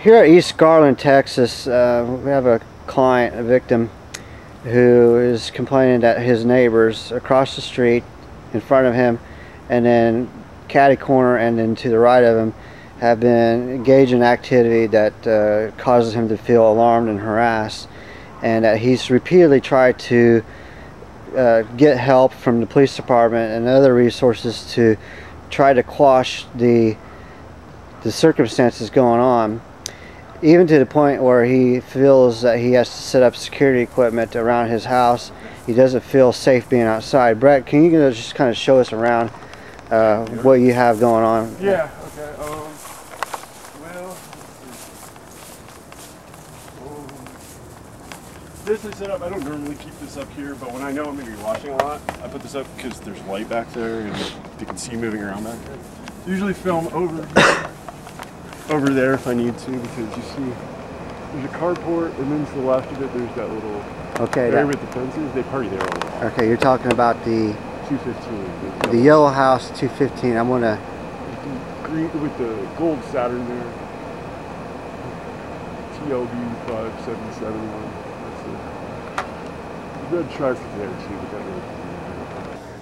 Here at East Garland, Texas, we have a client, a victim, who is complaining that his neighbors across the street, in front of him, and then catty corner and then to the right of him, have been engaged in activity that causes him to feel alarmed and harassed, and that he's repeatedly tried to get help from the police department and other resources to try to quash the circumstances going on, even to the point where he feels that he has to set up security equipment around his house. He doesn't feel safe being outside. Brett, can you just kind of show us around what you have going on? Yeah, okay. Well, this is set up. I don't normally keep this up here, but when I know I'm going to be watching a lot, I put this up because there's light back there and you can see moving around back there. Usually film over there if I need to, because you see there's a carport, and then to the left of it there's that little area with the fences. They party there all the time. Okay, you're talking about the 215. The yellow house 215. I'm gonna green with the gold Saturn there. TLB 5771. That's the red truck there too. But that really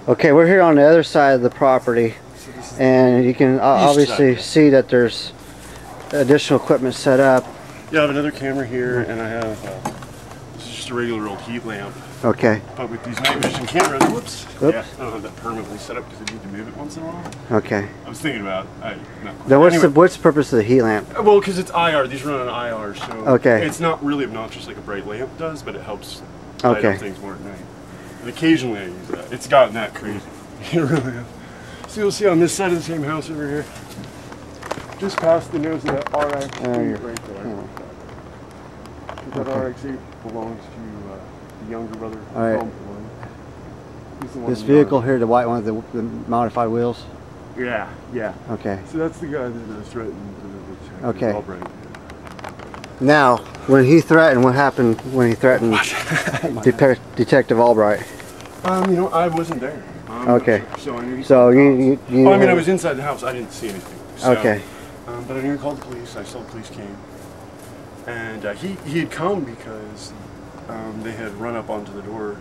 okay, we're here on the other side of the property, and you can obviously see that there's additional equipment set up. Yeah, I have another camera here, and I have this is just a regular old heat lamp. Okay. But with these night vision cameras, whoops. Oops. Yeah, I don't have that permanently set up because I need to move it once in a while. Okay. I was thinking about Now, what's the purpose of the heat lamp? Well, because it's IR. These run on IR, so okay. It's not really obnoxious like a bright lamp does, but it helps light up things more at night. And occasionally I use that. It's gotten that crazy. It really has. So you'll see on this side of the same house over here, just past the nose of that RX-8 right there. That RX-8 belongs to the younger brother. All right. This vehicle here, the white one with the modified wheels? Yeah, yeah. Okay. So that's the guy that was threatened. Okay. Now, when he threatened, what happened when he threatened Detective Albright? You know, I wasn't there. Okay. So I knew he you I mean, I was inside the house. I didn't see anything. So, okay. But I knew he called the police. I saw the police came. And he had come because they had run up onto the door.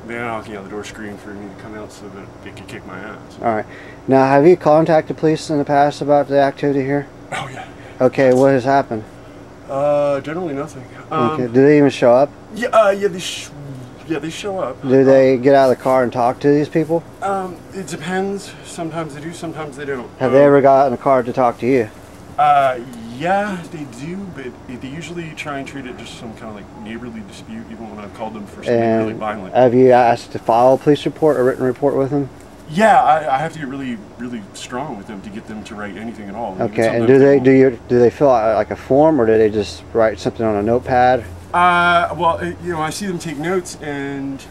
They were knocking on the door, screaming for me to come out so that they could kick my ass. All right. Now, have you contacted police in the past about the activity here? Oh, yeah. Okay, what has happened? Generally nothing. Okay. Do they even show up? Yeah, they show up. Do they get out of the car and talk to these people? It depends. Sometimes they do, sometimes they don't. Have they ever got in the car to talk to you? Yeah, they do, but they usually try and treat it just some kind of like neighborly dispute, even when I've called them for something really violent. Have you asked to file a police report or written report with them? Yeah, I have to get really, really strong with them to get them to write anything at all. Okay, and do they fill out like a form, or do they just write something on a notepad? Well, you know, I see them take notes, and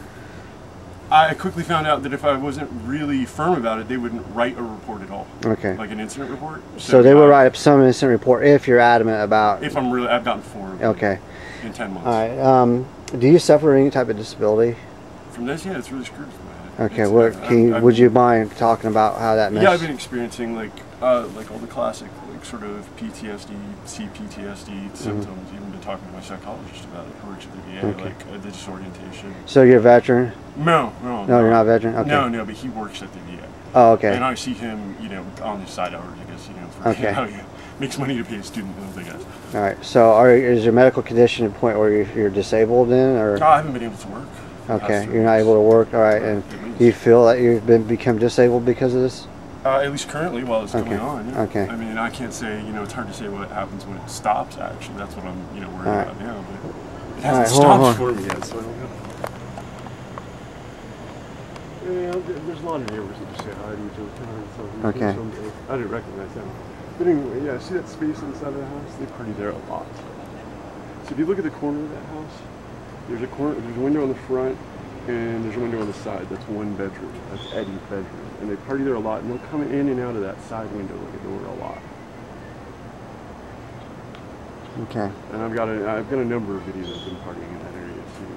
I quickly found out that if I wasn't really firm about it, they wouldn't write a report at all. Okay. Like an incident report. So they will write up some incident report if you're adamant about... If I've gotten 4 of them. Okay. In 10 months. All right. Do you suffer any type of disability? From this, yeah, it's really screwed with my head. Okay, would you mind talking about how that Yeah, I've been experiencing like all the classic, like sort of PTSD, CPTSD symptoms, even been talking to my psychologist about it, who works at the VA, like the disorientation. So you're a veteran? No, you're not a veteran? Okay. No, but he works at the VA. Oh, okay. And I see him, you know, on his side hours, I guess, you know, for how he makes money to pay his student bills, I guess. All right, so is your medical condition at a point where you're disabled then, or? I haven't been able to work. Okay, you're not able to work, all right, and do you feel that you've become disabled because of this? At least currently while it's going on. Yeah. Okay. I mean, I can't say, you know, it's hard to say what happens when it stops, actually. That's what I'm, you know, worried about now, but it hasn't stopped for me yet, so I don't know. Yeah, there's a lot of neighbors that just say hi to each other. So okay. I didn't recognize them. But anyway, yeah, see that space inside of the house? They party there a lot. So if you look at the corner of that house, there's a window on the front, and there's a window on the side. That's one bedroom. That's Eddie's bedroom. And they party there a lot, and they'll come in and out of that side window like a door a lot. Okay. And I've got a number of videos of them partying in that area too.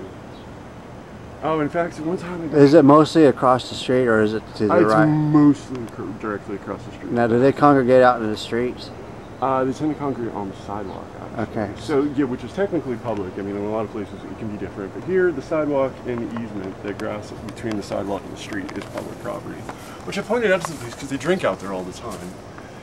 Oh, in fact, one time is it mostly across the street, or is it to the right? It's mostly directly across the street. Now, do they congregate out in the streets? They tend to congregate on the sidewalk, actually. Okay. So, yeah, which is technically public. I mean, in a lot of places it can be different. But here, the sidewalk and the easement that grass between the sidewalk and the street is public property. Which I pointed out to the police because they drink out there all the time.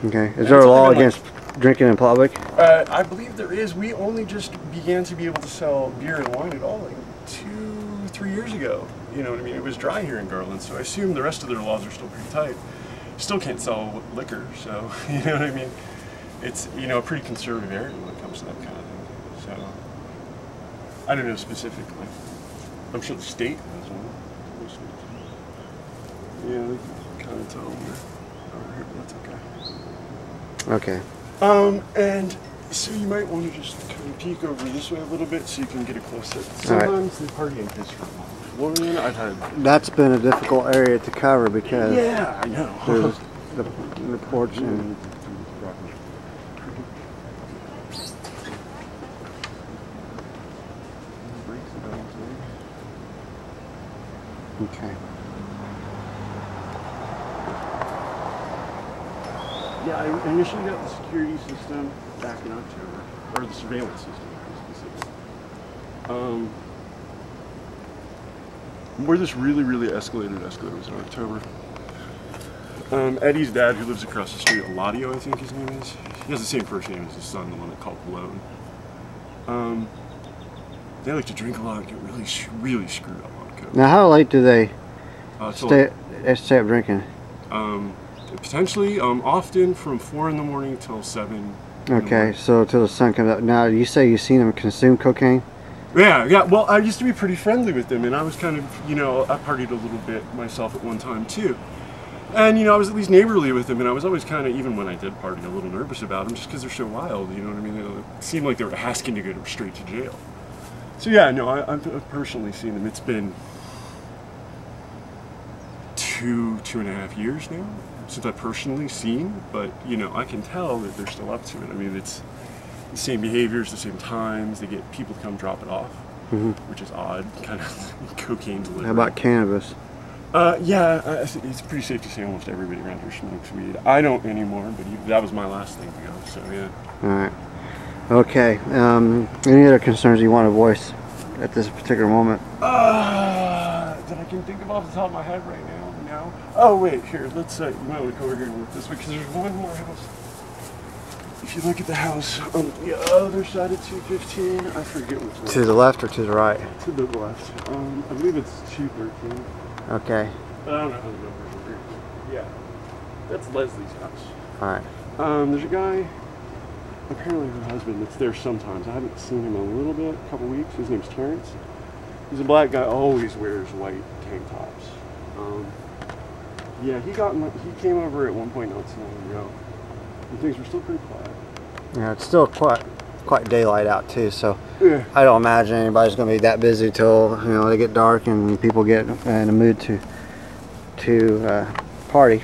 Okay. Is there a law against drinking in public? I believe there is. We only just began to be able to sell beer and wine at all like 2-3 years ago. You know what I mean? It was dry here in Garland, so I assume the rest of their laws are still pretty tight. Still can't sell liquor, so, you know what I mean? It's, you know, a pretty conservative area when it comes to that kind of thing. So, I don't know specifically. I'm sure the state has one. Yeah, they can kind of tell them over here, but that's okay. Okay. And so you might want to just kind of peek over this way a little bit so you can get a close look. Sometimes they party in his room. I've had. That's been a difficult area to cover because yeah, I know. There's the porch and. Okay. Yeah, I initially got the security system back in October, or the surveillance system, where this really escalated was in October. Eddie's dad, who lives across the street, Eladio, I think his name is. He has the same first name as his son, the one that called Malone. They like to drink a lot and get really screwed up on coke. Now, how late do they stay up drinking? Potentially, often from 4 in the morning till 7. Okay, so till the sun comes up. Now, you say you've seen them consume cocaine? Yeah. Well, I used to be pretty friendly with them, and I was kind of, you know, I partied a little bit myself at one time too. And, you know, I was at least neighborly with them, and I was always kind of, even when I did party, a little nervous about them just because they're so wild, you know what I mean? It seemed like they were asking to go straight to jail. So, yeah, no, I've personally seen them. It's been 2.5 years now since I've personally seen, but, you know, I can tell that they're still up to it. I mean, it's the same behaviors, the same times. They get people to come drop it off, which is odd, kind of cocaine delivery. How about cannabis? Yeah, it's pretty safe to say almost everybody around here smokes weed. I don't anymore, but that was my last thing to go, so yeah. Alright. Okay, any other concerns you want to voice at this particular moment? That I can think of off the top of my head right now, no. Oh wait, here, let's, you might want to come over here and look this way, because there's one more house. If you look at the house on the other side of 215, I forget which one. To the left or to the right? To the left. I believe it's 213. Okay. I don't know how the numbers are here. Yeah. That's Leslie's house. Alright. There's a guy, apparently her husband, that's there sometimes. I haven't seen him in a little bit, a couple weeks. His name's Terrence. He's a black guy, always wears white tank tops. Yeah, he came over at one point not so long ago. And things were still pretty quiet. Yeah, it's still quite daylight out too, so yeah. I don't imagine anybody's going to be that busy till, you know, they get dark and people get in a mood to party.